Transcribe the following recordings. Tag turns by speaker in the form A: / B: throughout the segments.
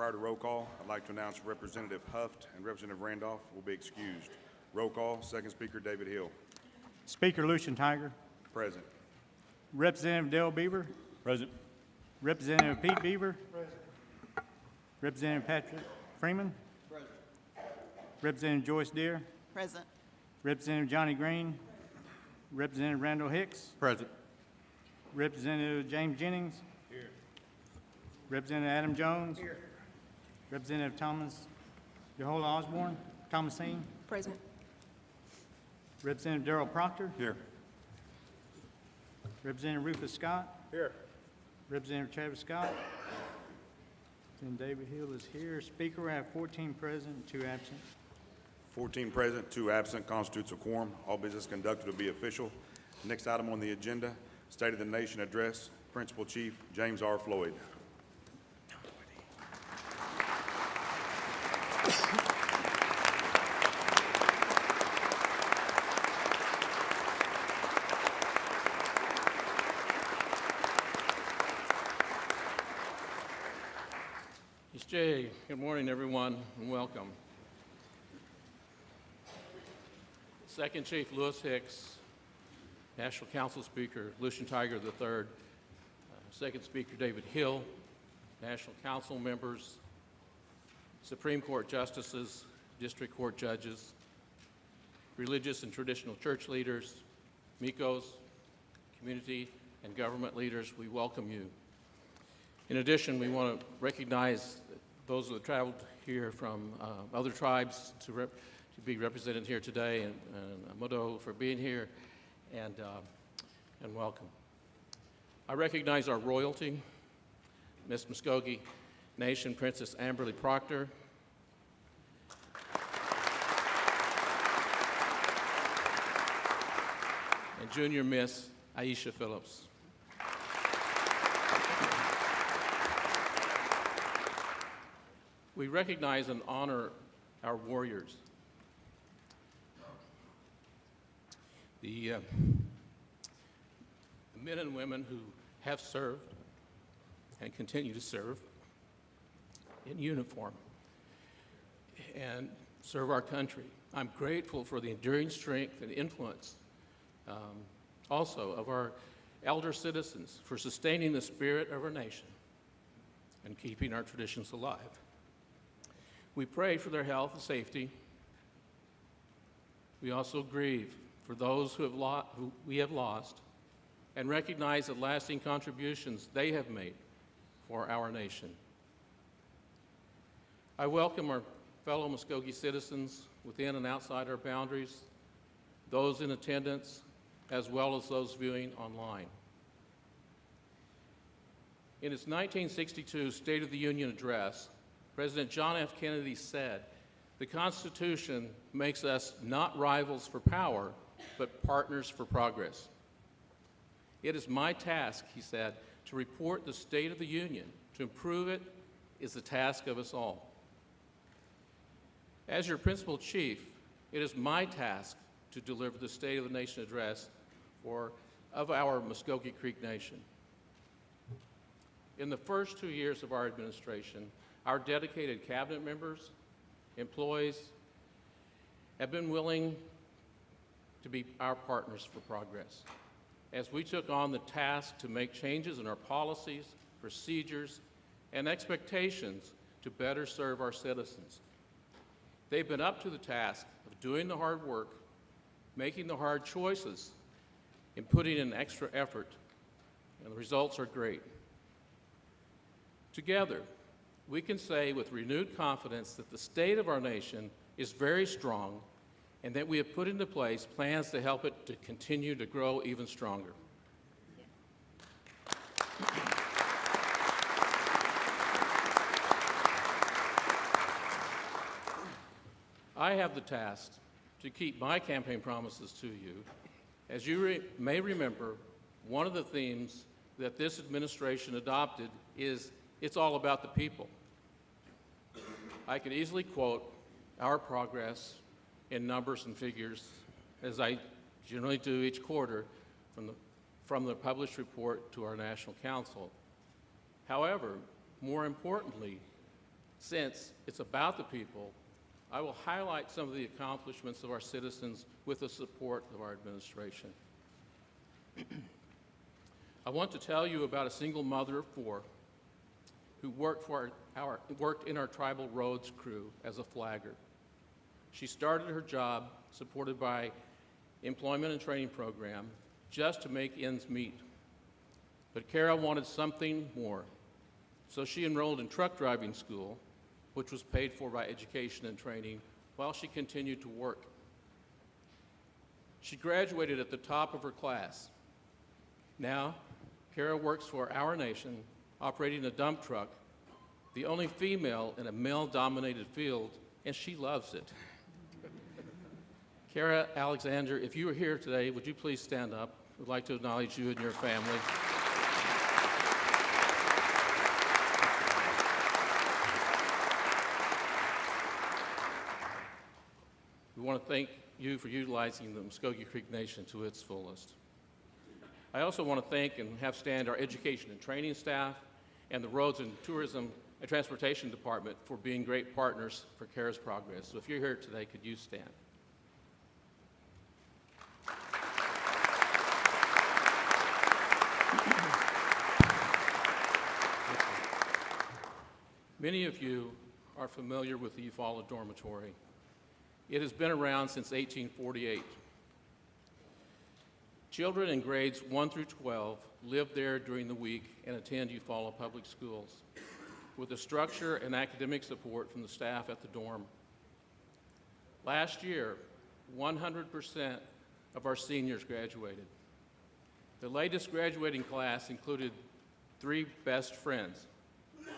A: Prior to roll call, I'd like to announce Representative Huft and Representative Randolph will be excused. Roll call, second speaker David Hill.
B: Speaker Lucian Tiger.
A: Present.
B: Representative Dale Beaver.
C: Present.
B: Representative Pete Beaver. Present. Representative Patrick Freeman.
D: Present.
B: Representative Joyce Deere.
D: Present.
B: Representative Johnny Green. Representative Randall Hicks.
C: Present.
B: Representative James Jennings.
C: Here.
B: Representative Adam Jones.
D: Here.
B: Representative Yehola Osborne. Thomasine.
D: Present.
B: Representative Darrell Proctor.
A: Here.
B: Representative Rufus Scott.
C: Here.
B: Representative Travis Scott. And David Hill is here. Speaker, we have 14 present, 2 absent.
A: 14 present, 2 absent, constitutes a quorum. All business conducted will be official. Next item on the agenda, State of the Nation Address, Principal Chief James R. Floyd.
E: Ms. Jay, good morning, everyone, and welcome. Second Chief Lewis Hicks, National Council Speaker Lucian Tiger III, Second Speaker David Hill, National Council members, Supreme Court justices, District Court judges, religious and traditional church leaders, MECOs, community and government leaders, we welcome you. In addition, we want to recognize those that traveled here from other tribes to be represented here today, and Modo for being here, and welcome. I recognize our royalty, Miss Muskogee Nation Princess Amberly Proctor, and Junior Miss Aisha Phillips. We recognize and honor our warriors. The men and women who have served and continue to serve in uniform and serve our country. I'm grateful for the enduring strength and influence also of our elder citizens for sustaining the spirit of our nation and keeping our traditions alive. We pray for their health and safety. We also grieve for those who we have lost and recognize the lasting contributions they have made for our nation. I welcome our fellow Muskogee citizens within and outside our boundaries, those in attendance, as well as those viewing online. In his 1962 State of the Union address, President John F. Kennedy said, "The Constitution makes us not rivals for power, but partners for progress." It is my task, he said, to report the State of the Union. To improve it is the task of us all. As your principal chief, it is my task to deliver the State of the Nation address of our Muskogee Creek Nation. In the first 2 years of our administration, our dedicated cabinet members, employees, have been willing to be our partners for progress as we took on the task to make changes in our policies, procedures, and expectations to better serve our citizens. They've been up to the task of doing the hard work, making the hard choices, and putting in extra effort, and the results are great. Together, we can say with renewed confidence that the state of our nation is very strong and that we have put into place plans to help it to continue to grow even stronger. I have the task to keep my campaign promises to you. As you may remember, one of the themes that this administration adopted is it's all about the people. I could easily quote our progress in numbers and figures, as I generally do each quarter from the published report to our National Council. However, more importantly, Since it's about the people, I will highlight some of the accomplishments of our citizens with the support of our administration. I want to tell you about a single mother of four who worked in our tribal roads crew as a flagger. She started her job supported by employment and training program just to make ends meet. But Kara wanted something more, so she enrolled in truck driving school, which was paid for by education and training, while she continued to work. She graduated at the top of her class. Now, Kara works for our nation, operating a dump truck, the only female in a male-dominated field, and she loves it. Kara Alexander, if you are here today, would you please stand up? We'd like to acknowledge you and your family. We want to thank you for utilizing the Muskogee Creek Nation to its fullest. I also want to thank and have stand our education and training staff and the Roads and Tourism and Transportation Department for being great partners for Kara's progress. So if you're here today, could you stand? Many of you are familiar with the Eufaula Dormitory. It has been around since 1848. Children in grades 1 through 12 live there during the week and attend Eufaula Public Schools, with the structure and academic support from the staff at the dorm. Last year, 100% of our seniors graduated. The latest graduating class included 3 best friends,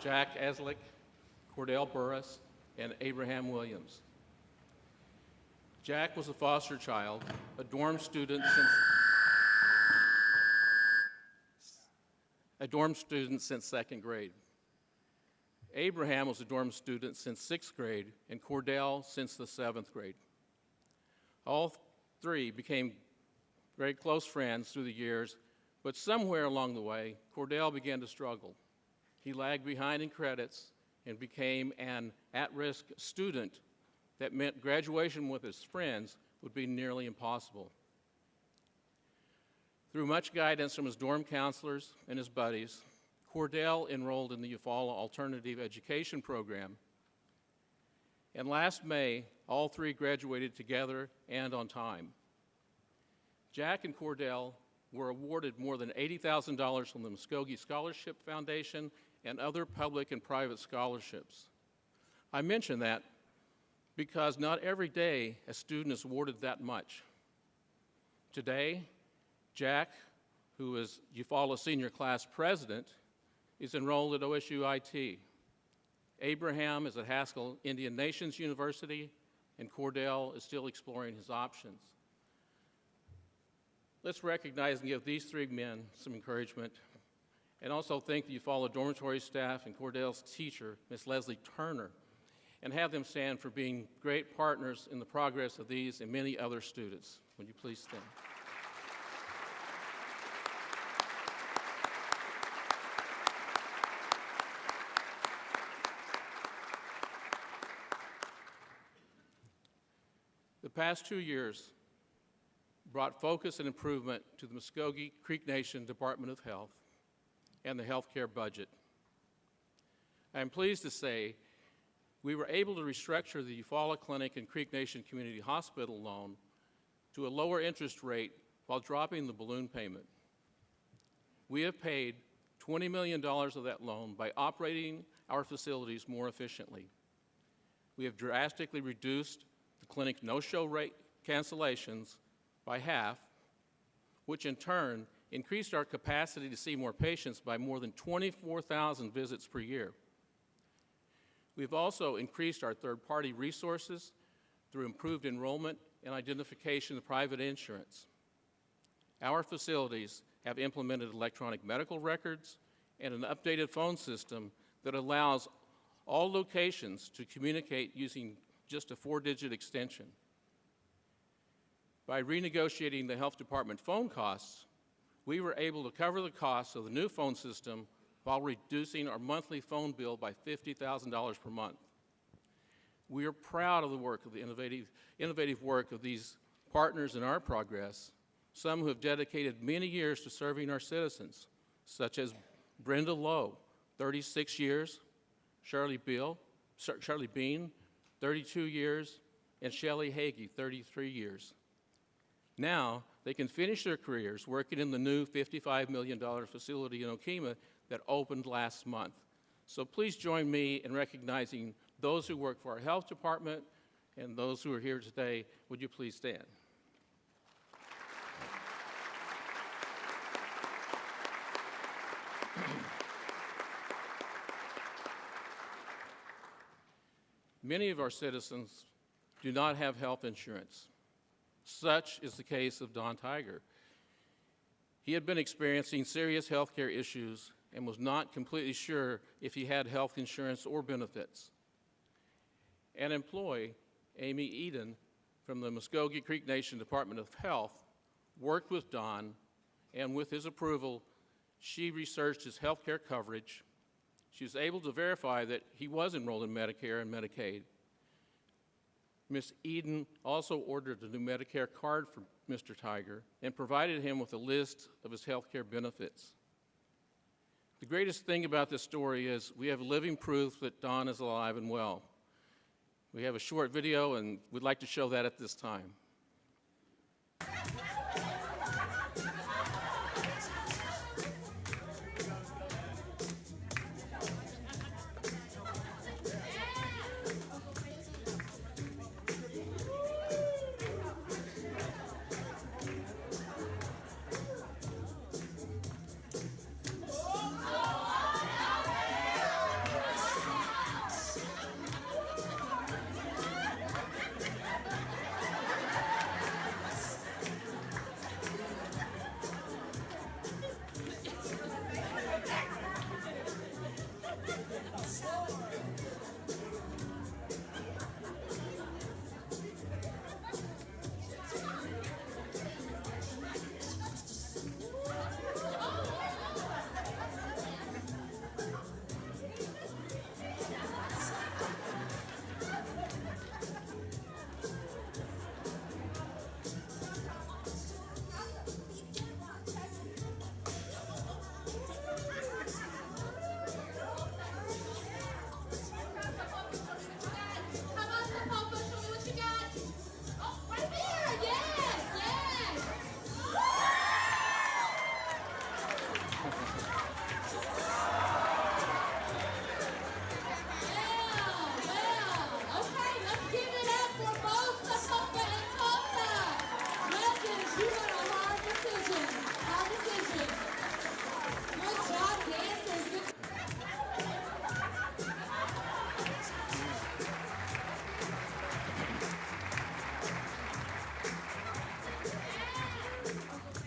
E: Jack Eslick, Cordell Burris, and Abraham Williams. Jack was a foster child, a dorm student since second grade. Abraham was a dorm student since 6th grade, and Cordell since the 7th grade. All 3 became very close friends through the years, but somewhere along the way, Cordell began to struggle. He lagged behind in credits and became an at-risk student that meant graduation with his friends would be nearly impossible. Through much guidance from his dorm counselors and his buddies, Cordell enrolled in the Eufaula Alternative Education Program. And last May, all 3 graduated together and on time. Jack and Cordell were awarded more than $80,000 from the Muskogee Scholarship Foundation and other public and private scholarships. I mention that because not every day a student is awarded that much. Today, Jack, who is Eufaula Senior Class President, is enrolled at OSU IT. Abraham is at Haskell Indian Nations University, and Cordell is still exploring his options. Let's recognize and give these 3 men some encouragement, and also thank the Eufaula dormitory staff and Cordell's teacher, Ms. Leslie Turner, and have them stand for being great partners in the progress of these and many other students. Would you please stand? The past 2 years brought focus and improvement to the Muskogee Creek Nation Department of Health and the healthcare budget. I am pleased to say we were able to restructure the Eufaula Clinic and Creek Nation Community Hospital loan to a lower interest rate while dropping the balloon payment. We have paid $20 million of that loan by operating our facilities more efficiently. We have drastically reduced the clinic no-show rate cancellations by half, which in turn increased our capacity to see more patients by more than 24,000 visits per year. We've also increased our third-party resources through improved enrollment and identification of private insurance. Our facilities have implemented electronic medical records and an updated phone system that allows all locations to communicate using just a 4-digit extension. By renegotiating the health department phone costs, we were able to cover the costs of the new phone system while reducing our monthly phone bill by $50,000 per month. We are proud of the work of the innovative work of these partners in our progress, some who have dedicated many years to serving our citizens, such as Brenda Lowe, 36 years, Charlie Bean, 32 years, and Shelley Hagee, 33 years. Now, they can finish their careers working in the new $55 million facility in Okmulgee that opened last month. So please join me in recognizing those who work for our health department and those who are here today. Would you please stand? Many of our citizens do not have health insurance. Such is the case of Don Tiger. He had been experiencing serious health care issues and was not completely sure if he had health insurance or benefits. An employee, Amy Eden, from the Muskogee Creek Nation Department of Health, worked with Don, and with his approval, she researched his health care coverage. She was able to verify that he was enrolled in Medicare and Medicaid. Ms. Eden also ordered a new Medicare card for Mr. Tiger and provided him with a list of his health care benefits. The greatest thing about this story is we have living proof that Don is alive and well. We have a short video, and we'd like to show that at this time.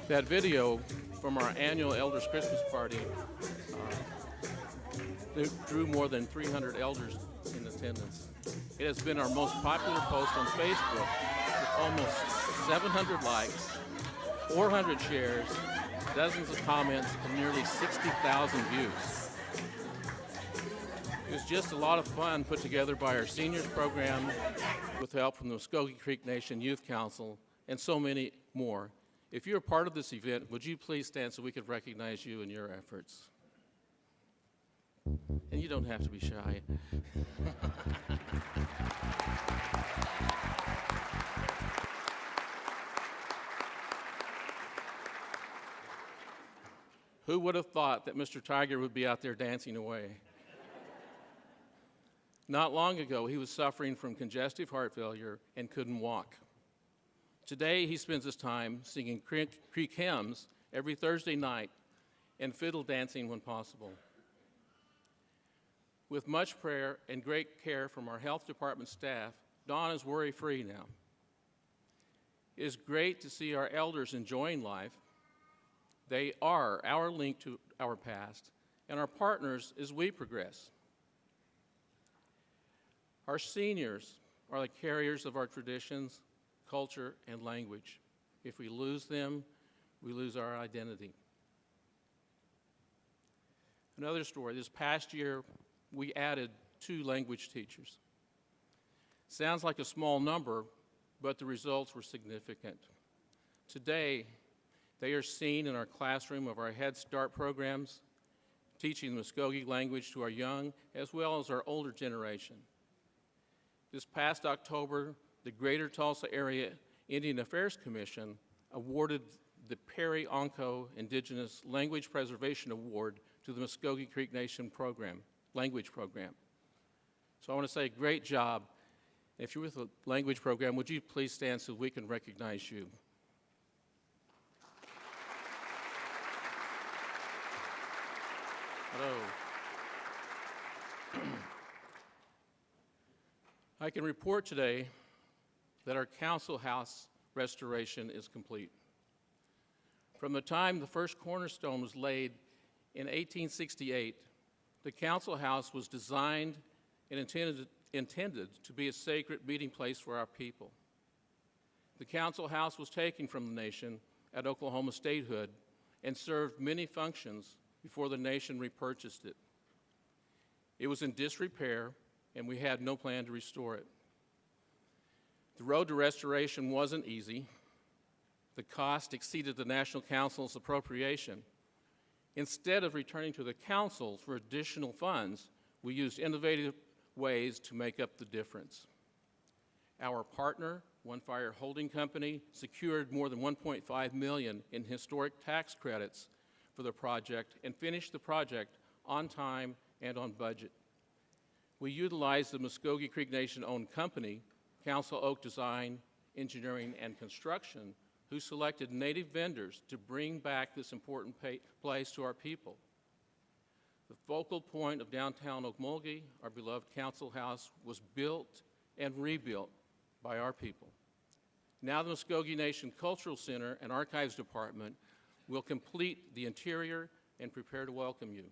E: That video from our annual Elders Christmas Party drew more than 300 elders in attendance. It has been our most popular post on Facebook with almost 700 likes, 400 shares, dozens of comments, and nearly 60,000 views. It was just a lot of fun put together by our seniors program with help from the Muskogee Creek Nation Youth Council and so many more. If you're a part of this event, would you please stand so we could recognize you and your efforts? And you don't have to be shy. Who would have thought that Mr. Tiger would be out there dancing away? Not long ago, he was suffering from congestive heart failure and couldn't walk. Today, he spends his time singing Creek hymns every Thursday night and fiddle dancing when possible. With much prayer and great care from our health department staff, Don is worry-free now. It is great to see our elders enjoying life. They are our link to our past and our partners as we progress. Our seniors are the carriers of our traditions, culture, and language. If we lose them, we lose our identity. Another story, this past year, we added 2 language teachers. Sounds like a small number, but the results were significant. Today, they are seen in our classroom of our Head Start programs, teaching the Muskogee language to our young as well as our older generation. This past October, the Greater Tulsa Area Indian Affairs Commission awarded the Perry Onco Indigenous Language Preservation Award to the Muskogee Creek Nation program, language program. So I want to say great job. If you're with the language program, would you please stand so we can recognize you? Hello. I can report today that our council house restoration is complete. From the time the first cornerstone was laid in 1868, the council house was designed and intended to be a sacred meeting place for our people. The council house was taken from the nation at Oklahoma statehood and served many functions before the nation repurchased it. It was in disrepair, and we had no plan to restore it. The road to restoration wasn't easy. The cost exceeded the National Council's appropriation. Instead of returning to the council for additional funds, we used innovative ways to make up the difference. Our partner, One Fire Holding Company, secured more than $1.5 million in historic tax credits for the project and finished the project on time and on budget. We utilized the Muskogee Creek Nation-owned company, Council Oak Design, Engineering, and Construction, who selected native vendors to bring back this important place to our people. The focal point of downtown Okmulgee, our beloved council house, was built and rebuilt by our people. Now the Muskogee Nation Cultural Center and Archives Department will complete the interior and prepare to welcome you.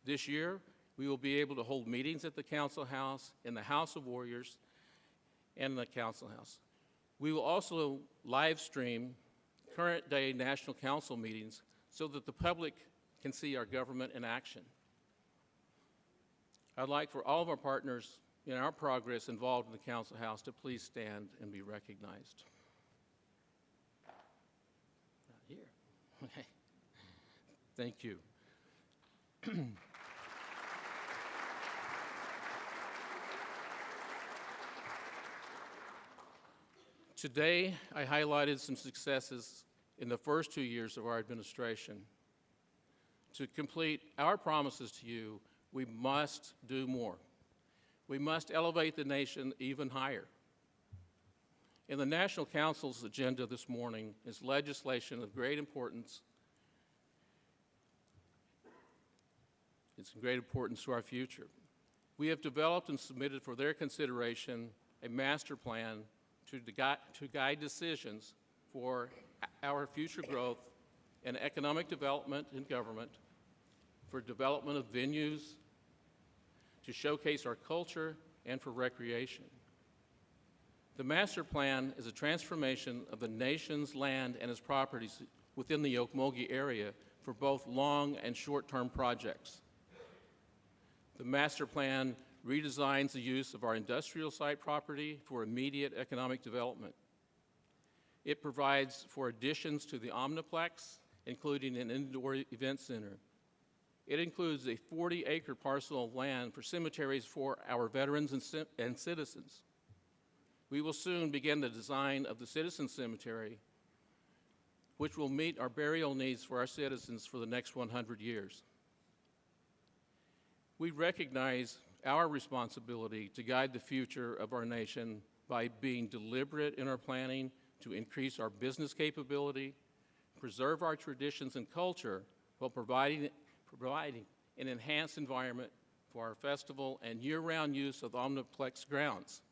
E: This year, we will be able to hold meetings at the council house, in the House of Warriors, and the council house. We will also live stream current day National Council meetings so that the public can see our government in action. I'd like for all of our partners in our progress involved in the council house to please stand and be recognized. Not here. Okay. Thank you. Today, I highlighted some successes in the first 2 years of our administration. To complete our promises to you, we must do more. We must elevate the nation even higher. In the National Council's agenda this morning is legislation of great importance. It's of great importance to our future. We have developed and submitted for their consideration a master plan to guide decisions for our future growth and economic development in government, for development of venues, to showcase our culture, and for recreation. The master plan is a transformation of the nation's land and its properties within the Okmulgee area for both long and short-term projects. The master plan redesigns the use of our industrial site property for immediate economic development. It provides for additions to the Omniplex, including an indoor event center. It includes a 40-acre parcel of land for cemeteries for our veterans and citizens. We will soon begin the design of the Citizen Cemetery, which will meet our burial needs for our citizens for the next 100 years. We recognize our responsibility to guide the future of our nation by being deliberate in our planning to increase our business capability, preserve our traditions and culture, while providing an enhanced environment for our festival and year-round use of the Omniplex grounds.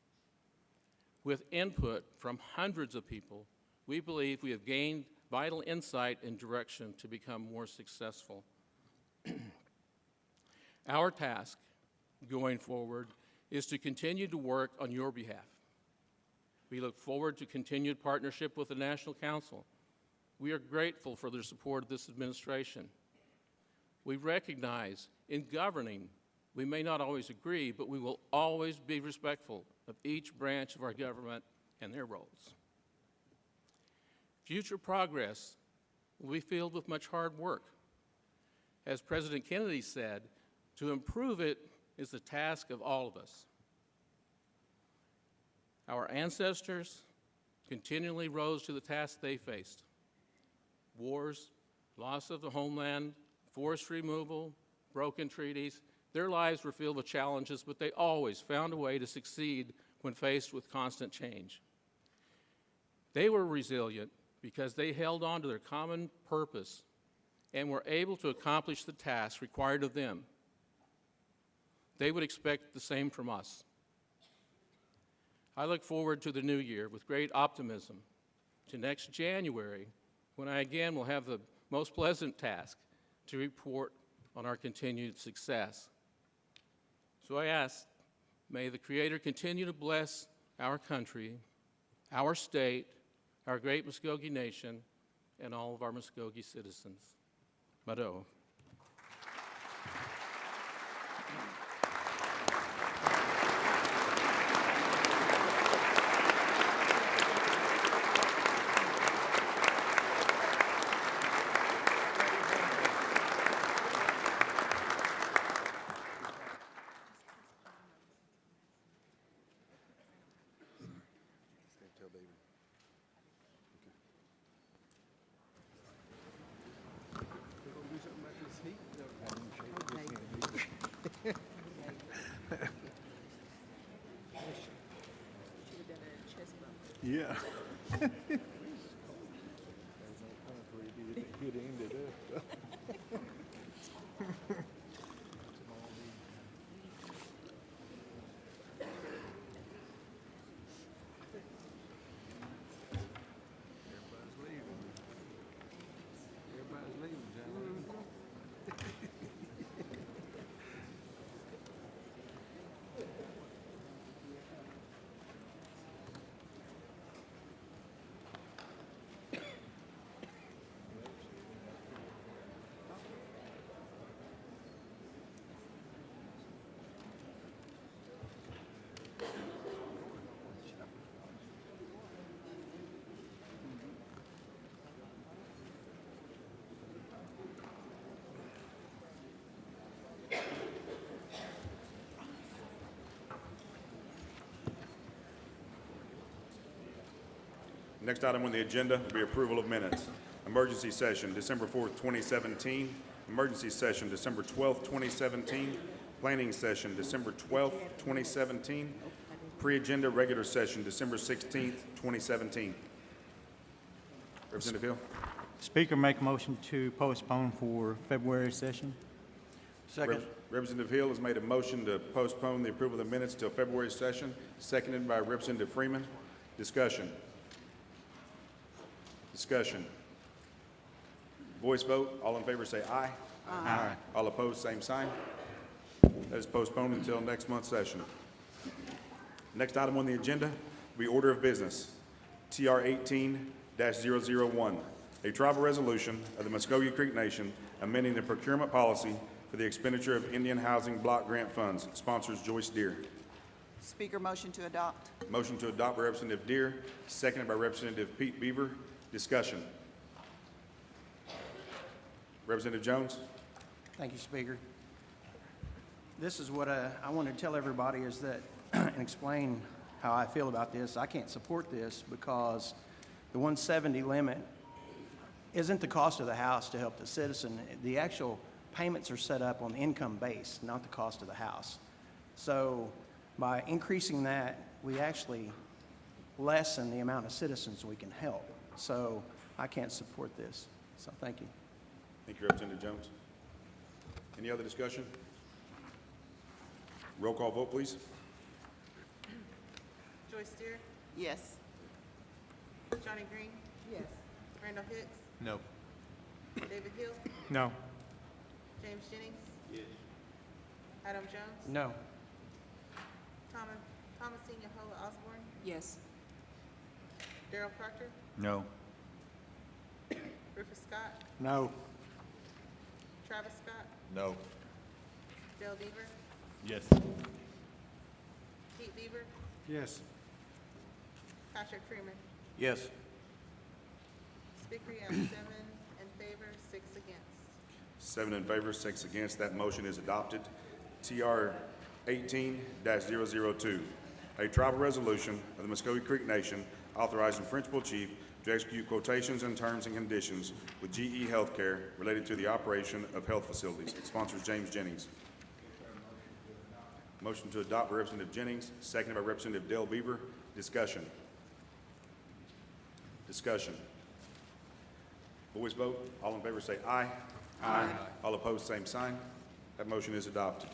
E: With input from hundreds of people, we believe we have gained vital insight and direction to become more successful. Our task going forward is to continue to work on your behalf. We look forward to continued partnership with the National Council. We are grateful for their support of this administration. We recognize in governing, we may not always agree, but we will always be respectful of each branch of our government and their roles. Future progress will be filled with much hard work. As President Kennedy said, to improve it is the task of all of us. Our ancestors continually rose to the task they faced. Wars, loss of the homeland, forced removal, broken treaties. Their lives were filled with challenges, but they always found a way to succeed when faced with constant change. They were resilient because they held on to their common purpose and were able to accomplish the tasks required of them. They would expect the same from us. I look forward to the new year with great optimism, to next January, when I again will have the most pleasant task to report on our continued success. So I ask, may the Creator continue to bless our country, our state, our great Muskogee Nation, and all of our Muskogee citizens. Mado.
C: Yeah. Everybody's leaving, John.
A: Next item on the agenda will be approval of minutes. Emergency session, December 4th, 2017. Emergency session, December 12th, 2017. Planning session, December 12th, 2017. Pre-agenda regular session, December 16th, 2017. Representative Hill.
B: Speaker, make a motion to postpone for February session.
A: Representative Hill has made a motion to postpone the approval of the minutes till February session, seconded by Representative Freeman. Discussion. Discussion. Voice vote. All in favor say aye. Aye. All opposed, same sign. That is postponed until next month's session. Next item on the agenda will be order of business. TR 18-001, a tribal resolution of the Muskogee Creek Nation amending the procurement policy for the expenditure of Indian Housing Block Grant Funds. Sponsors Joyce Deere.
D: Speaker, motion to adopt.
A: Motion to adopt by Representative Deere, seconded by Representative Pete Beaver. Discussion. Representative Jones.
F: Thank you, Speaker. This is what I want to tell everybody is that, and explain how I feel about this. I can't support this because the 170 limit isn't the cost of the house to help the citizen. The actual payments are set up on the income base, not the cost of the house. So by increasing that, we actually lessen the amount of citizens we can help. So I can't support this. So thank you.
A: Thank you, Representative Jones. Any other discussion? Roll call vote, please.
G: Joyce Deere,
D: Yes.
G: Johnny Green,
D: Yes.
G: Randall Hicks,
C: No.
G: David Hill,
B: No.
G: James Jennings. Yes. Adam Jones,
F: No.
G: Thomasine Yahola Osborne,
D: Yes.
G: Darrell Proctor,
C: No.
G: Rufus Scott,
F: No.
G: Travis Scott,
A: No.
G: Dale Beaver,
A: Yes.
G: Pete Beaver,
C: Yes.
G: Patrick Freeman.
F: Yes.
G: Speaker, you have 7 in favor, 6 against.
A: 7 in favor, 6 against. That motion is adopted. TR 18-002, a tribal resolution of the Muskogee Creek Nation authorizing Principal Chief to execute quotations and terms and conditions with GE Healthcare related to the operation of health facilities. Sponsors James Jennings. Motion to adopt by Representative Jennings, seconded by Representative Dale Beaver. Discussion. Discussion. Voice vote. All in favor say aye. Aye. All opposed, same sign. That motion is adopted.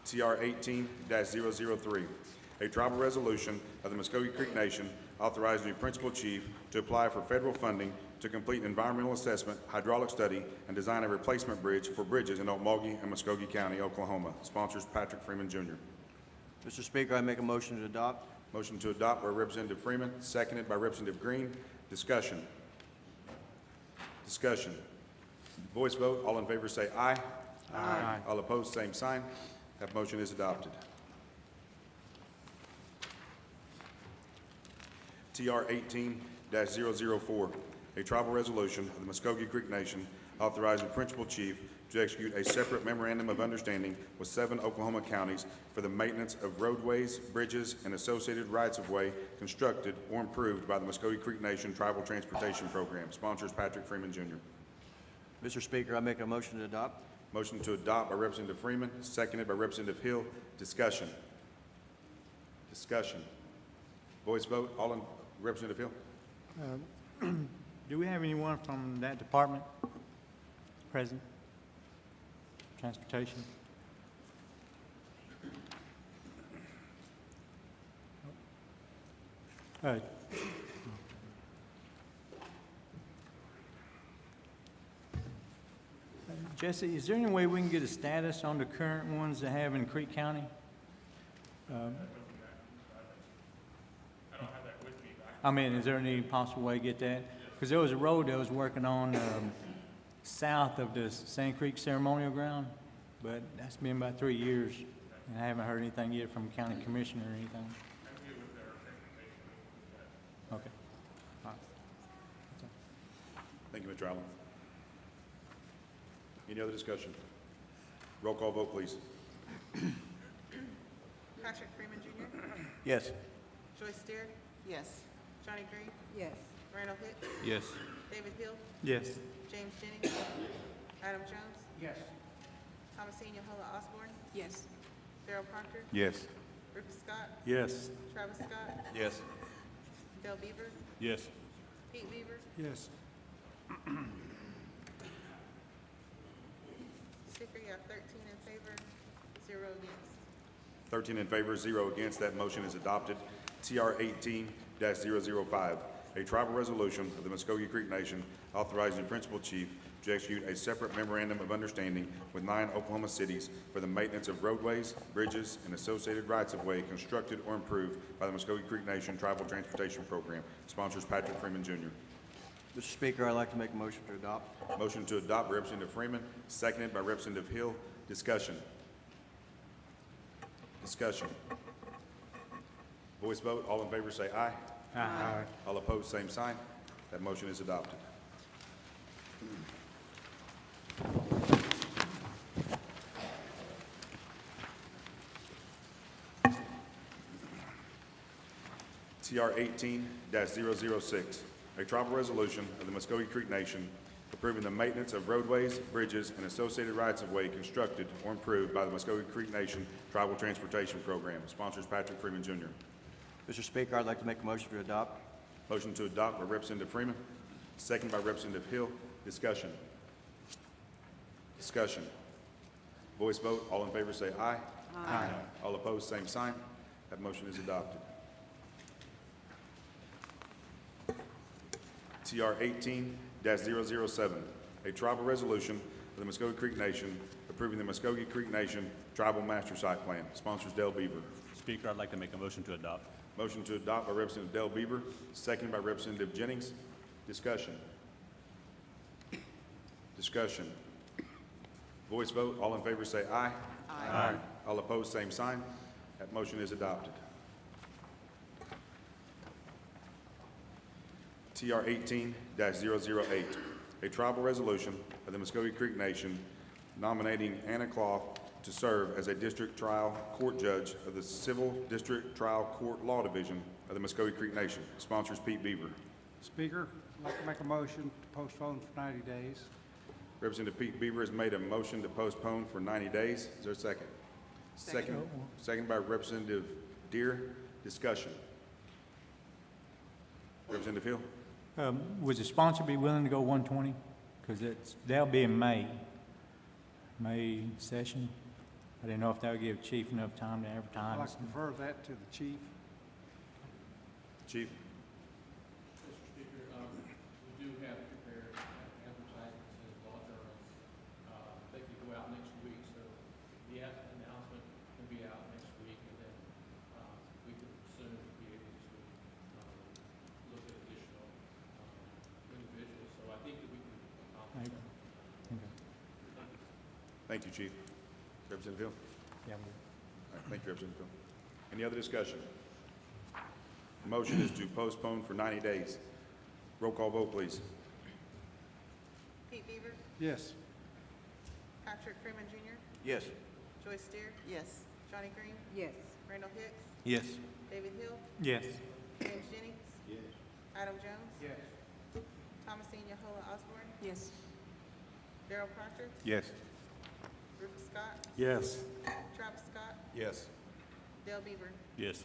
A: TR 18-003, a tribal resolution of the Muskogee Creek Nation authorizing the Principal Chief to apply for federal funding to complete an environmental assessment, hydraulic study, and design a replacement bridge for bridges in Okmulgee and Muskogee County, Oklahoma. Sponsors Patrick Freeman Jr.
F: Mr. Speaker, I make a motion to adopt.
A: Motion to adopt by Representative Freeman, seconded by Representative Green. Discussion. Discussion. Voice vote. All in favor say aye. Aye. All opposed, same sign. That motion is adopted. TR 18-004, a tribal resolution of the Muskogee Creek Nation authorizing the Principal Chief to execute a separate memorandum of understanding with 7 Oklahoma counties for the maintenance of roadways, bridges, and associated rights-of-way constructed or improved by the Muskogee Creek Nation Tribal Transportation Program. Sponsors Patrick Freeman Jr.
F: Mr. Speaker, I make a motion to adopt.
A: Motion to adopt by Representative Freeman, seconded by Representative Hill. Discussion. Discussion. Voice vote. All in, Representative Hill?
B: Do we have anyone from that department present? Transportation? Jesse, is there any way we can get a status on the current ones they have in Creek County? I mean, is there any possible way to get that? Because there was a road that was working on south of the Sand Creek Ceremonial Ground, but that's been about 3 years, and I haven't heard anything yet from county commissioner or anything. Okay. All right.
A: Thank you, Mr. Allen. Any other discussion? Roll call vote, please.
G: Patrick Freeman Jr.,
F: Yes.
G: Joyce Steer,
D: Yes.
G: Johnny Green,
D: Yes.
G: Randall Hicks,
E: Yes.
G: David Hill,
B: Yes.
G: James Jennings, Adam Jones,
F: Yes.
G: Thomasine Yohola Osborne,
D: Yes.
G: Darrell Proctor,
C: Yes.
G: Rufus Scott,
C: Yes.
G: Travis Scott,
F: Yes.
G: Dale Beaver,
C: Yes.
G: Pete Beaver,
C: Yes.
G: Speaker, you have 13 in favor, 0 against.
A: 13 in favor, 0 against. That motion is adopted. TR 18-005, a tribal resolution of the Muskogee Creek Nation authorizing the Principal Chief to execute a separate memorandum of understanding with 9 Oklahoma cities for the maintenance of roadways, bridges, and associated rights-of-way constructed or improved by the Muskogee Creek Nation Tribal Transportation Program. Sponsors Patrick Freeman Jr.
F: Mr. Speaker, I'd like to make a motion to adopt.
A: Motion to adopt by Representative Freeman, seconded by Representative Hill. Discussion. Discussion. Voice vote. All in favor say aye.
B: Aye.
A: All opposed, same sign. That motion is adopted. TR 18-006, a tribal resolution of the Muskogee Creek Nation approving the maintenance of roadways, bridges, and associated rights-of-way constructed or improved by the Muskogee Creek Nation Tribal Transportation Program. Sponsors Patrick Freeman Jr.
F: Mr. Speaker, I'd like to make a motion to adopt.
A: Motion to adopt by Representative Freeman, second by Representative Hill. Discussion. Discussion. Voice vote. All in favor say aye. Aye. All opposed, same sign. That motion is adopted. TR 18-007, a tribal resolution of the Muskogee Creek Nation approving the Muskogee Creek Nation Tribal Master Site Plan. Sponsors Dale Beaver.
H: Speaker, I'd like to make a motion to adopt.
A: Motion to adopt by Representative Dale Beaver, seconded by Representative Jennings. Discussion. Discussion. Voice vote, all in favor say aye. Aye. All opposed, same sign. That motion is adopted. TR 18-008, a tribal resolution of the Muskogee Creek Nation nominating Anna Clough to serve as a district trial court judge of the Civil District Trial Court Law Division of the Muskogee Creek Nation. Sponsors Pete Beaver.
C: Speaker, I'd like to make a motion to postpone for 90 days.
A: Representative Pete Beaver has made a motion to postpone for 90 days. Is there a second? Second by Representative Deere. Discussion. Representative Hill.
B: Would the sponsor be willing to go 120? Because that'll be in May session. I didn't know if that would give Chief enough time to
C: I'd
B: advertise.
C: like to defer that to the chief.
A: Chief.
E: Mr. Speaker, we do have prepared advertisements in law journals. They could go out next week, so the announcement can be out next week, and then we could soon be able to look at additional individuals. So I think that we can accomplish that.
B: Okay.
A: Thank you, Chief. Representative Hill.
B: Yeah,
A: All right, thank you, Representative Hill. Any other discussion? The motion is to postpone for 90 days. Roll call vote, please.
G: Pete Beaver,
C: Yes.
G: Patrick Freeman Jr.,
A: Yes.
G: Joyce Steer,
D: Yes.
G: Johnny Green,
D: Yes.
G: Randall Hicks,
H: Yes.
G: David Hill,
B: Yes.
G: James Jennings. Adam Jones.
C: Yes.
G: Thomasine Yahola Osborne,
D: Yes.
G: Darrell Proctor,
H: Yes.
G: Rufus Scott,
C: Yes.
G: Travis Scott,
A: Yes.
G: Dale Beaver.
H: Yes.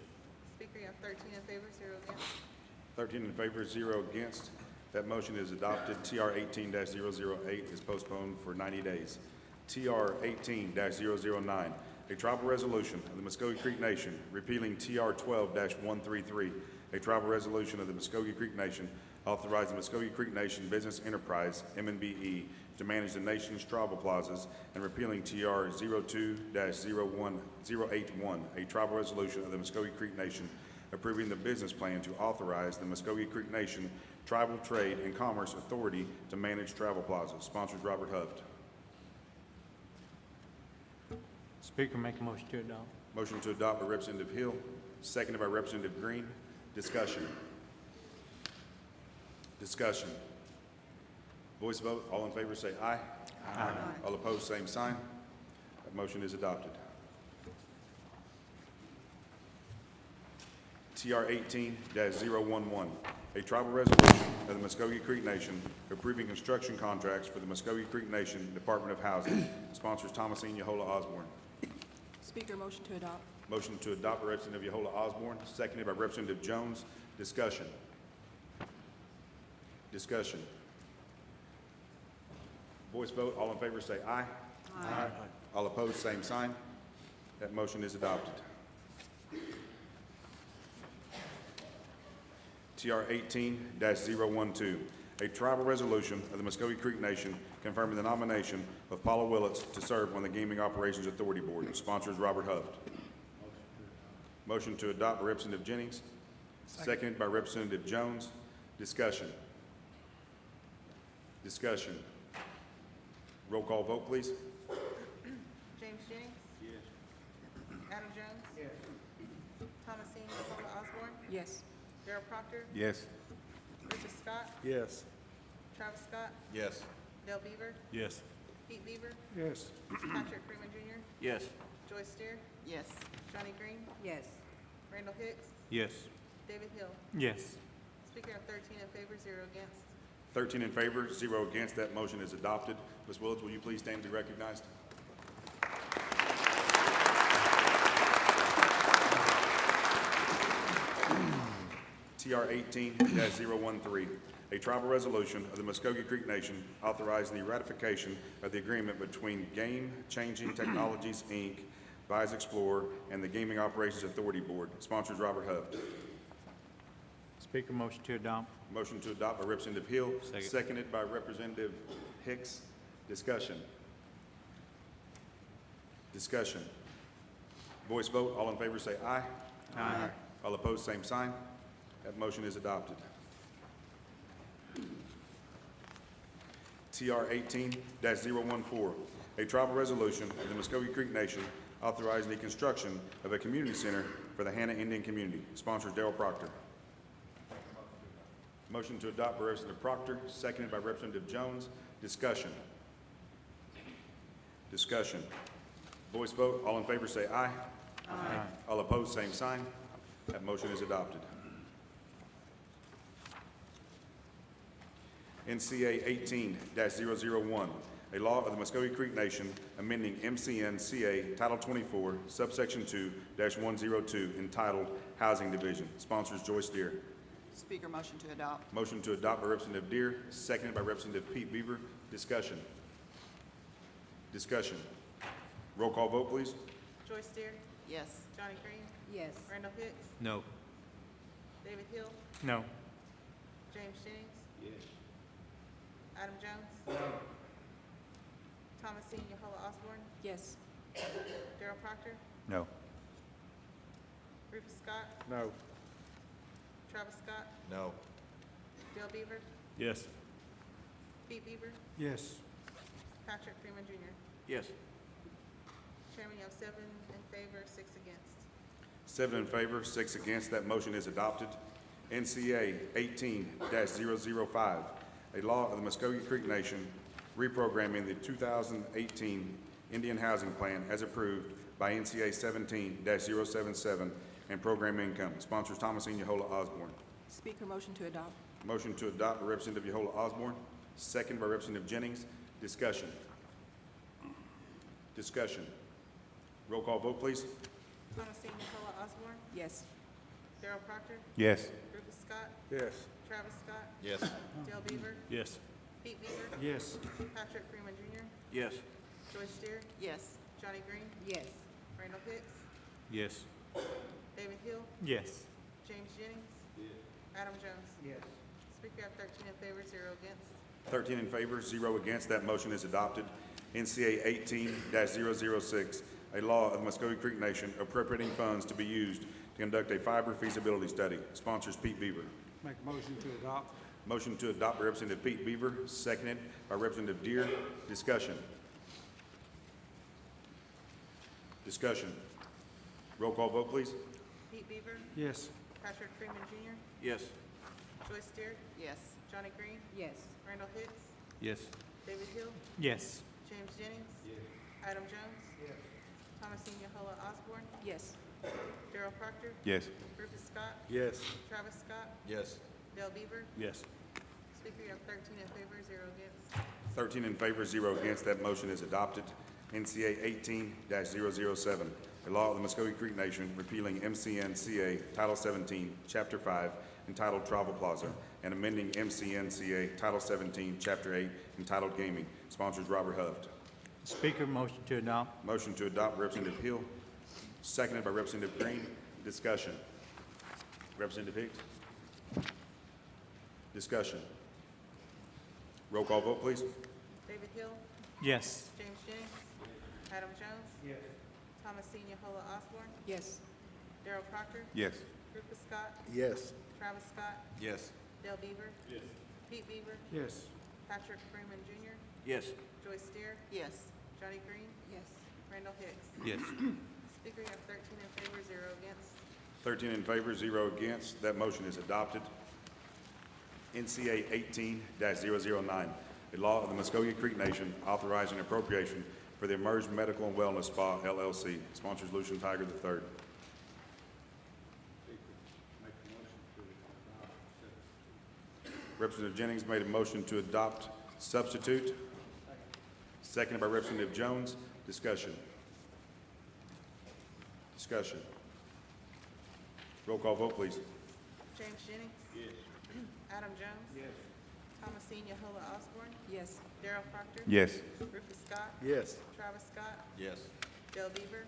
G: Speaker, you have 13 in favor, 0 against.
A: 13 in favor, 0 against. That motion is adopted. TR 18-008 is postponed for 90 days. TR 18-009, a tribal resolution of the Muskogee Creek Nation repealing TR 12-133, a tribal resolution of the Muskogee Creek Nation authorizing Muskogee Creek Nation Business Enterprise, MNBE, to manage the nation's travel plazas, and repealing TR 02-081, a tribal resolution of the Muskogee Creek Nation approving the business plan to authorize the Muskogee Creek Nation Tribal Trade and Commerce Authority to manage travel plazas. Sponsors Robert Huft.
B: Speaker, make a motion to adopt.
A: Motion to adopt by Representative Hill, seconded by Representative Green. Discussion. Discussion. Voice vote. All in favor say aye. Aye. All opposed, same sign. That motion is adopted. TR 18-011, a tribal resolution of the Muskogee Creek Nation approving construction contracts for the Muskogee Creek Nation Department of Housing. Sponsors Thomasine Yahola Osborne.
D: Speaker, motion to adopt.
A: Motion to adopt by Representative Yahola Osborne, seconded by Representative Jones. Discussion. Discussion. Voice vote. All in favor say aye. Aye. All opposed, same sign. That motion is adopted. TR 18-012, a tribal resolution of the Muskogee Creek Nation confirming the nomination of Paula Willits to serve on the Gaming Operations Authority Board. Sponsors Robert Huft. Motion to adopt by Representative Jennings, seconded by Representative Jones. Discussion. Discussion. Roll call vote, please.
G: James Jennings. Yes. Adam Jones. Yes. Thomasine Yahola Osborne,
D: Yes.
G: Darrell Proctor,
C: Yes.
G: Rufus Scott,
C: Yes.
G: Travis Scott,
A: Yes.
G: Dale Beaver,
H: Yes.
G: Pete Beaver,
C: Yes.
G: Patrick Freeman Jr.,
H: Yes.
G: Joyce Steer,
D: Yes.
G: Johnny Green,
D: Yes.
G: Randall Hicks,
H: Yes.
G: David Hill.
B: Yes.
G: Speaker, you have 13 in favor, 0 against.
A: 13 in favor, 0 against. That motion is adopted. Ms. Willits, will you please stand to be recognized? TR 18-013, a tribal resolution of the Muskogee Creek Nation authorizing the ratification of the agreement between Game Changing Technologies, Inc., Vise Explorer, and the Gaming Operations Authority Board. Sponsors Robert Huft.
B: Speaker, motion to adopt.
A: Motion to adopt by Representative Hill,
H: Second.
A: seconded by Representative Hicks. Discussion. Discussion. Voice vote. All in favor say aye. Aye. All opposed, same sign. That motion is adopted. TR 18-014, a tribal resolution of the Muskogee Creek Nation authorizing the construction of a community center for the Hannah Indian community. Sponsors Darrell Proctor. Motion to adopt by Representative Proctor, seconded by Representative Jones. Discussion. Discussion. Voice vote. All in favor say aye. Aye. All opposed, same sign. That motion is adopted. NCA 18-001, a law of the Muskogee Creek Nation amending MCNCA Title 24, subsection 2-102, entitled Housing Division. Sponsors Joyce Deere.
D: Speaker, motion to adopt.
A: Motion to adopt by Representative Deere, seconded by Representative Pete Beaver. Discussion. Discussion. Roll call vote, please.
G: Joyce Deere,
D: Yes.
G: Johnny Green,
D: Yes.
G: Randall Hicks,
B: No.
G: David Hill,
B: No.
G: James Jennings. Adam Jones. Thomasine Yahola Osborne,
D: Yes.
G: Darrell Proctor,
H: No.
G: Rufus Scott,
C: No.
G: Travis Scott,
A: No.
G: Dale Beaver,
H: Yes.
G: Pete Beaver,
C: Yes.
G: Patrick Freeman Jr.
E: Yes.
G: Chairman, you have 7 in favor, 6 against.
A: 7 in favor, 6 against. That motion is adopted. NCA 18-005, a law of the Muskogee Creek Nation reprogramming the 2018 Indian Housing Plan as approved by NCA 17-077 and program income. Sponsors Thomasine Yahola Osborne.
D: Speaker, motion to adopt.
A: Motion to adopt by Representative Yahola Osborne, second by Representative Jennings. Discussion. Discussion. Roll call vote, please.
G: Thomasine Yahola Osborne,
D: Yes.
G: Darrell Proctor,
H: Yes.
G: Rufus Scott,
C: Yes.
G: Travis Scott,
A: Yes.
G: Dale Beaver,
H: Yes.
G: Pete Beaver,
C: Yes.
G: Patrick Freeman Jr.,
E: Yes.
G: Joyce Deere,
D: Yes.
G: Johnny Green,
D: Yes.
G: Randall Hicks,
H: Yes.
G: David Hill,
B: Yes.
G: James Jennings, Adam Jones.
C: Yes.
G: Speaker, you have 13 in favor, 0 against.
A: 13 in favor, 0 against. That motion is adopted. NCA 18-006, a law of the Muskogee Creek Nation appropriating funds to be used to conduct a fiber feasibility study. Sponsors Pete Beaver.
C: Make a motion to adopt.
A: Motion to adopt by Representative Pete Beaver, seconded by Representative Deere. Discussion. Discussion. Roll call vote, please.
G: Pete Beaver,
C: Yes.
G: Patrick Freeman Jr.,
E: Yes.
G: Joyce Deere,
D: Yes.
G: Johnny Green,
D: Yes.
G: Randall Hicks,
H: Yes.
G: David Hill,
B: Yes.
G: James Jennings, Adam Jones, Thomasine Yahola Osborne,
D: Yes.
G: Darrell Proctor,
H: Yes.
G: Rufus Scott,
C: Yes.
G: Travis Scott,
A: Yes.
G: Dale Beaver.
H: Yes.
G: Speaker, you have 13 in favor, 0 against.
A: 13 in favor, 0 against. That motion is adopted. NCA 18-007, a law of the Muskogee Creek Nation repealing MCNCA Title 17, Chapter 5, entitled Travel Plaza, and amending MCNCA Title 17, Chapter 8, entitled Gaming. Sponsors Robert Huft.
B: Speaker, motion to adopt.
A: Motion to adopt Representative Hill, seconded by Representative Green. Discussion. Representative Hicks. Discussion. Roll call vote, please.
G: David Hill,
B: Yes.
G: James Jennings, Adam Jones,
C: Yes.
G: Thomasine Yahola Osborne,
D: Yes.
G: Darrell Proctor,
H: Yes.
G: Rufus Scott,
C: Yes.
G: Travis Scott,
A: Yes.
G: Dale Beaver, Pete Beaver,
C: Yes.
G: Patrick Freeman Jr.,
E: Yes.
G: Joyce Deere,
D: Yes.
G: Johnny Green,
D: Yes.
G: Randall Hicks.
H: Yes.
G: Speaker, you have 13 in favor, 0 against.
A: 13 in favor, 0 against. That motion is adopted. NCA 18-009, a law of the Muskogee Creek Nation authorizing appropriation for the Emerged Medical and Wellness Spa LLC. Sponsors Lucian Tiger III. Representative Jennings made a motion to adopt substitute, seconded by Representative Jones. Discussion. Discussion. Roll call vote, please.
G: James Jennings. Adam Jones.
C: Yes.
G: Thomasine Yahola Osborne,
D: Yes.
G: Darrell Proctor.
H: Yes.
G: Rufus Scott,
C: Yes.
G: Travis Scott,
A: Yes.
G: Dale Beaver.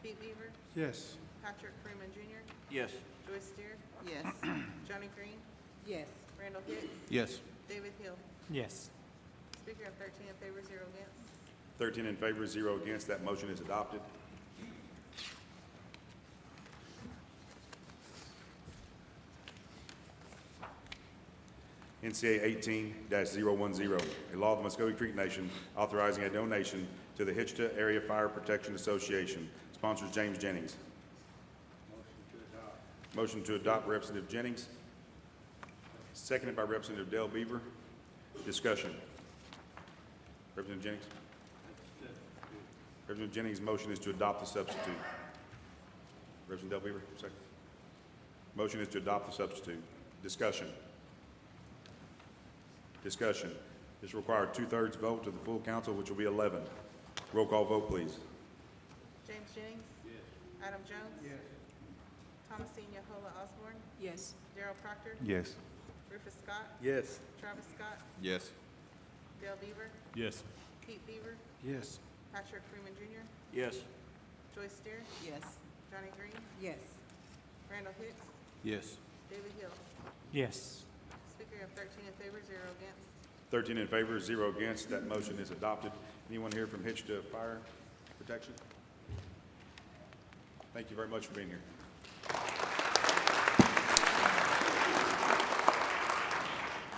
G: Pete Beaver,
C: Yes.
G: Patrick Freeman Jr.,
E: Yes.
G: Joyce Deere,
D: Yes.
G: Johnny Green,
D: Yes.
G: Randall Hicks,
H: Yes.
G: David Hill.
B: Yes.
G: Speaker, you have 13 in favor, 0 against.
A: 13 in favor, 0 against. That motion is adopted. NCA 18-010, a law of the Muscogee Creek Nation authorizing a donation to the Hitchta Area Fire Protection Association. Sponsors James Jennings. Motion to adopt by Representative Jennings, seconded by Representative Dale Beaver. Discussion. Representative Jennings? Representative Jennings' motion is to adopt the substitute. Representative Dale Beaver, second. Motion is to adopt the substitute. Discussion. Discussion. This will require a 2/3 vote to the full council, which will be 11. Roll call vote, please.
G: James Jennings? Yes. Adam Jones? Yes. Thomasine Yahola Osborne?
D: Yes.
G: Darrell Proctor?
H: Yes.
G: Rufus Scott?
H: Yes.
G: Travis Scott?
H: Yes.
G: Dale Beaver?
H: Yes.
G: Pete Beaver?
C: Yes.
G: Patrick Freeman Jr.?
H: Yes.
G: Joyce Steer?
D: Yes.
G: Johnny Green?
D: Yes.
G: Randall Hicks?
H: Yes.
G: David Hill?
B: Yes.
G: Speaker, you have 13 in favor, 0 against.
A: 13 in favor, 0 against. That motion is adopted. Anyone here from Hitchta Fire Protection? Thank you very much for being here.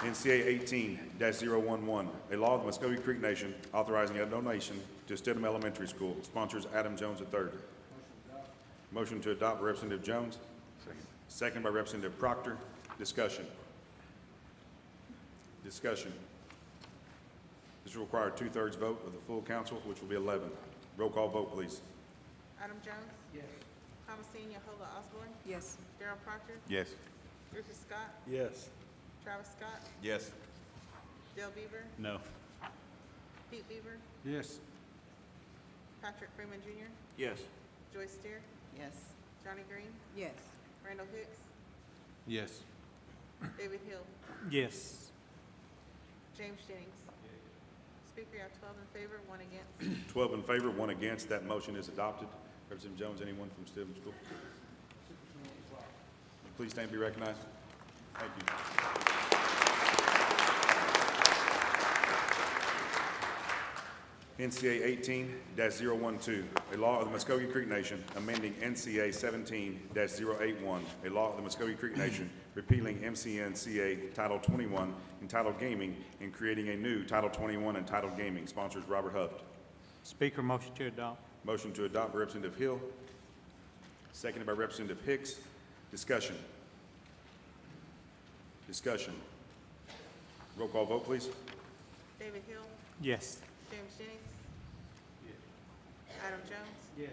A: NCA 18-011, a law of the Muscogee Creek Nation authorizing a donation to Stidham Elementary School. Sponsors Adam Jones III. Motion to adopt by Representative Jones. Second by Representative Proctor. Discussion. Discussion. This will require a 2/3 vote of the full council, which will be 11. Roll call vote, please.
G: Adam Jones? Yes. Thomasine Yahola Osborne?
D: Yes.
G: Darrell Proctor?
H: Yes.
G: Rufus Scott?
H: Yes.
G: Travis Scott?
H: Yes.
G: Dale Beaver?
H: No.
G: Pete Beaver?
C: Yes.
G: Patrick Freeman Jr.?
H: Yes.
G: Joyce Steer?
D: Yes.
G: Johnny Green?
D: Yes.
G: Randall Hicks?
H: Yes.
G: David Hill?
B: Yes.
G: James Jennings? Speaker, you have 12 in favor, 1 against.
A: 12 in favor, 1 against. That motion is adopted. Representative Jones, anyone from Stidham School? Please stand and be recognized. Thank you. NCA 18-012, a law of the Muscogee Creek Nation amending NCA 17-081, a law of the Muscogee Creek Nation repealing MCNCA Title 21 entitled Gaming and creating a new Title 21 entitled Gaming. Sponsors Robert Huft.
B: Speaker, motion to adopt.
A: Motion to adopt by Representative Hill, seconded by Representative Hicks. Discussion. Discussion. Roll call vote, please.
G: David Hill?
B: Yes.
G: James Jennings? Adam Jones?
C: Yes.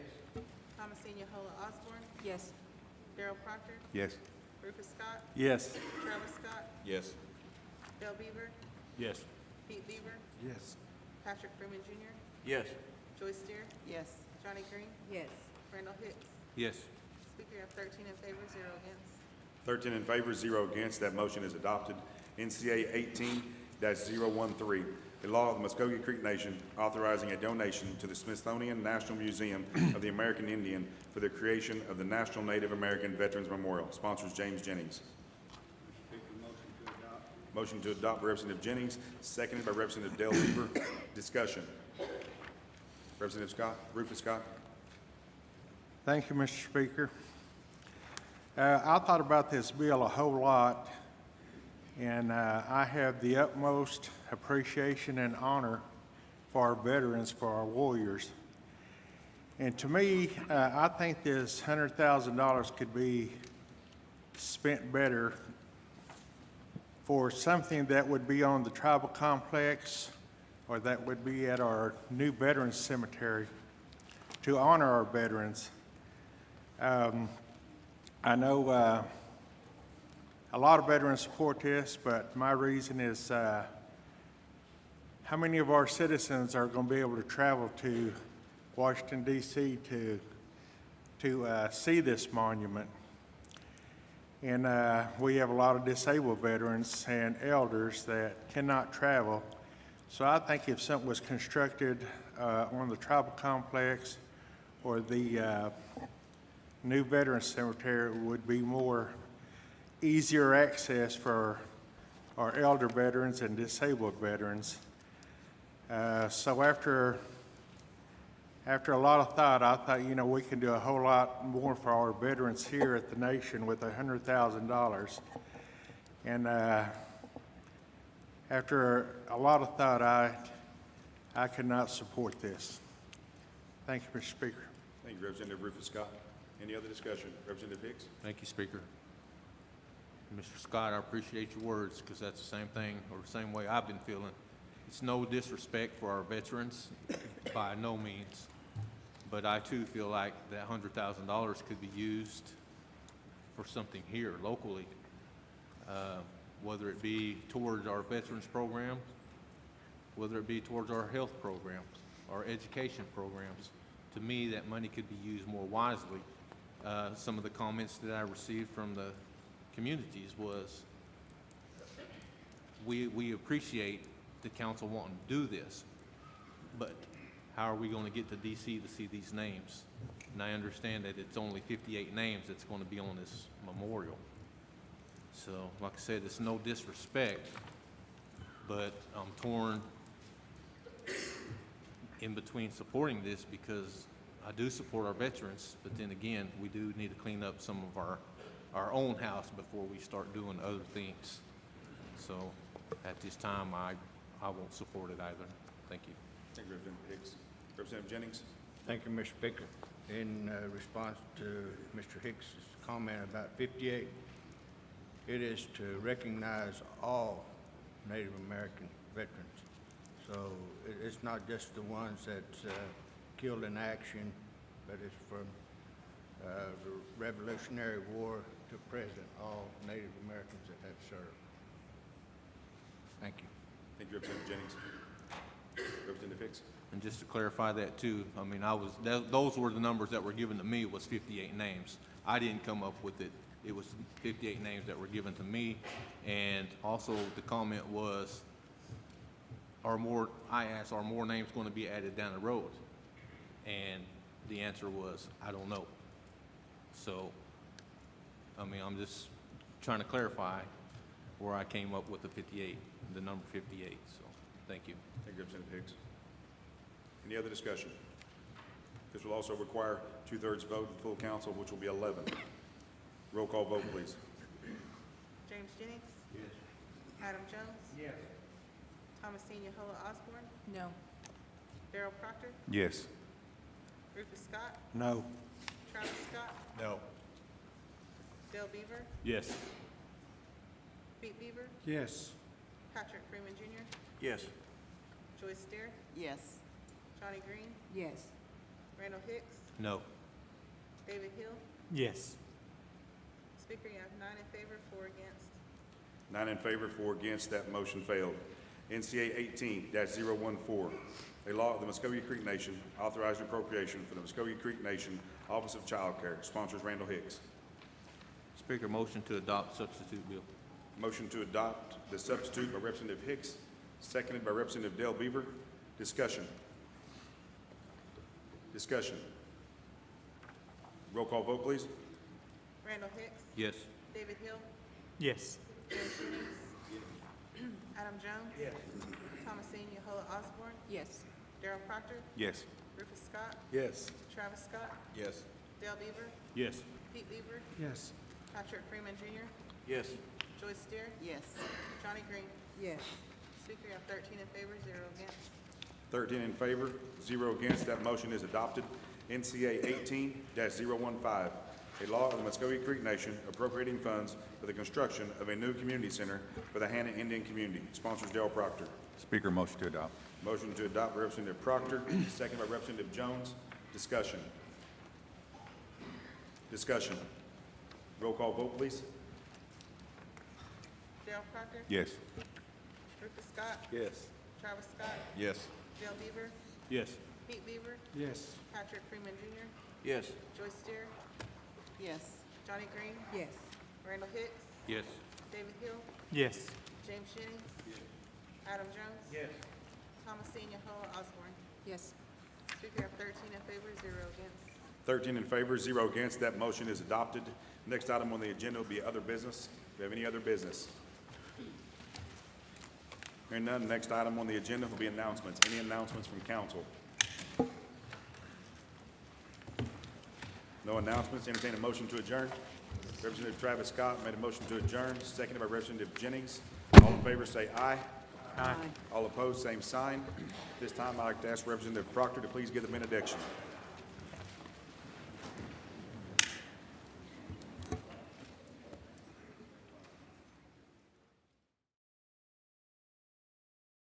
G: Thomasine Yahola Osborne?
D: Yes.
G: Darrell Proctor?
H: Yes.
G: Rufus Scott?
H: Yes.
G: Travis Scott?
H: Yes.
G: Dale Beaver?
H: Yes.
G: Pete Beaver?
C: Yes.
G: Patrick Freeman Jr.?
H: Yes.
G: Joyce Steer?
D: Yes.
G: Johnny Green?
D: Yes.
G: Randall Hicks?
H: Yes.
G: Speaker, you have 13 in favor, 0 against.
A: 13 in favor, 0 against. That motion is adopted. NCA 18-013, a law of the Muscogee Creek Nation authorizing a donation to the Smithsonian National Museum of the American Indian for the creation of the National Native American Veterans Memorial. Sponsors James Jennings. Motion to adopt by Representative Jennings, seconded by Representative Dale Beaver. Discussion. Representative Scott, Rufus Scott.
C: Thank you, Mr. Speaker. I thought about this bill a whole lot, and I have the utmost appreciation and honor for our veterans, for our warriors. And to me, I think this $100,000 could be spent better for something that would be on the tribal complex or that would be at our new veterans cemetery to honor our veterans. I know a lot of veterans support this, but my reason is how many of our citizens are going to be able to travel to Washington, D.C. to see this monument? And we have a lot of disabled veterans and elders that cannot travel. So I think if something was constructed on the tribal complex or the new veterans cemetery, it would be more easier access for our elder veterans and disabled veterans. So after a lot of thought, I thought, you know, we can do a whole lot more for our veterans here at the nation with $100,000. And after a lot of thought, I could not support this. Thank you, Mr. Speaker.
A: Thank you, Representative Rufus Scott. Any other discussion? Representative Hicks?
H: Thank you, Speaker. Mr. Scott, I appreciate your words, because that's the same thing, or the same way I've been feeling. It's no disrespect for our veterans, by no means. But I too feel like that $100,000 could be used for something here locally, whether it be towards our veterans program, whether it be towards our health programs, our education programs. To me, that money could be used more wisely. Some of the comments that I received from the communities was, we appreciate the council wanting to do this, but how are we going to get to DC to see these names? And I understand that it's only 58 names that's going to be on this memorial. So, like I said, it's no disrespect, but I'm torn in between supporting this, because I do support our veterans, but then again, we do need to clean up some of our own house before we start doing other things. So at this time, I won't support it either. Thank you.
A: Thank you, Representative Hicks. Representative Jennings?
I: Thank you, Mr. Speaker. In response to Mr. Hicks' comment about 58, it is to recognize all Native American veterans. So it's not just the ones that's killed in action, but it's from the Revolutionary War to present, all Native Americans that have served. Thank you.
A: Thank you, Representative Jennings. Representative Hicks?
H: And just to clarify that too, I mean, those were the numbers that were given to me, was 58 names. I didn't come up with it. It was 58 names that were given to me. And also the comment was, I asked, are more names going to be added down the road? And the answer was, I don't know. So, I mean, I'm just trying to clarify where I came up with the 58, the number 58. So, thank you.
A: Thank you, Representative Hicks. Any other discussion? This will also require 2/3 vote of full council, which will be 11. Roll call vote, please.
G: James Jennings? Yes. Adam Jones?
C: Yes.
G: Thomasine Osborne?
D: No.
G: Darrell Proctor?
A: Yes.
G: Rufus Scott?
C: No.
G: Travis Scott?
A: No.
G: Dale Beaver?
A: Yes.
G: Pete Beaver?
C: Yes.
G: Patrick Freeman Jr.?
A: Yes.
G: Joyce Steer?
D: Yes.
G: Johnny Green?
D: Yes.
G: Randall Hicks?
H: No.
G: David Hill?
B: Yes.
G: Speaker, you have 9 in favor, 4 against.
A: 9 in favor, 4 against. That motion failed. NCA 18-014, a law of the Muskogee Creek Nation authorizing appropriation for the Muskogee Creek Nation Office of Child Care. Sponsors Randall Hicks.
H: Speaker, motion to adopt substitute bill.
A: Motion to adopt the substitute by Representative Hicks, seconded by Representative Dale Beaver. Discussion. Discussion. Roll call vote, please.
G: Randall Hicks?
H: Yes.
G: David Hill?
B: Yes.
G: James Jennings? Adam Jones? Yes. Thomasine Osborne?
D: Yes.
G: Darrell Proctor?
A: Yes.
G: Rufus Scott?
A: Yes.
G: Travis Scott?
A: Yes.
G: Dale Beaver?
A: Yes.
G: Pete Beaver?
C: Yes.
G: Patrick Freeman Jr.?
A: Yes.
G: Joyce Steer?
D: Yes.
G: Johnny Green?
D: Yes.
G: Speaker, you have 13 in favor, 0 against.
A: 13 in favor, 0 against. That motion is adopted. NCA 18-015, a law of the Muskogee Creek Nation appropriating funds for the construction of a new community center for the Hannah Indian community. Sponsors Darrell Proctor.
J: Speaker, motion to adopt.
A: Motion to adopt by Representative Proctor, second by Representative Jones. Discussion. Discussion. Roll call vote, please.
G: Darrell Proctor?
J: Yes.
G: Rufus Scott?
A: Yes.
G: Travis Scott?
J: Yes.
G: Dale Beaver?
A: Yes.
G: Pete Beaver?
C: Yes.
G: Patrick Freeman Jr.?
A: Yes.
G: Joyce Steer?
D: Yes.
G: Johnny Green?
D: Yes.
G: Randall Hicks?
H: Yes.
G: David Hill?
B: Yes.
G: James Jennings? Adam Jones?
C: Yes.
G: Thomasine Osborne?
D: Yes.
G: Speaker, you have 13 in favor, 0 against.
A: 13 in favor, 0 against. That motion is adopted. Next item on the agenda will be other business. Do we have any other business? Hearing none, next item on the agenda will be announcements. Any announcements from council? No announcements. Entertain a motion to adjourn. Representative Travis Scott made a motion to adjourn, seconded by Representative Jennings. All in favor say aye. All opposed, same sign. This time, I'd like to ask Representative Proctor to please give the benediction.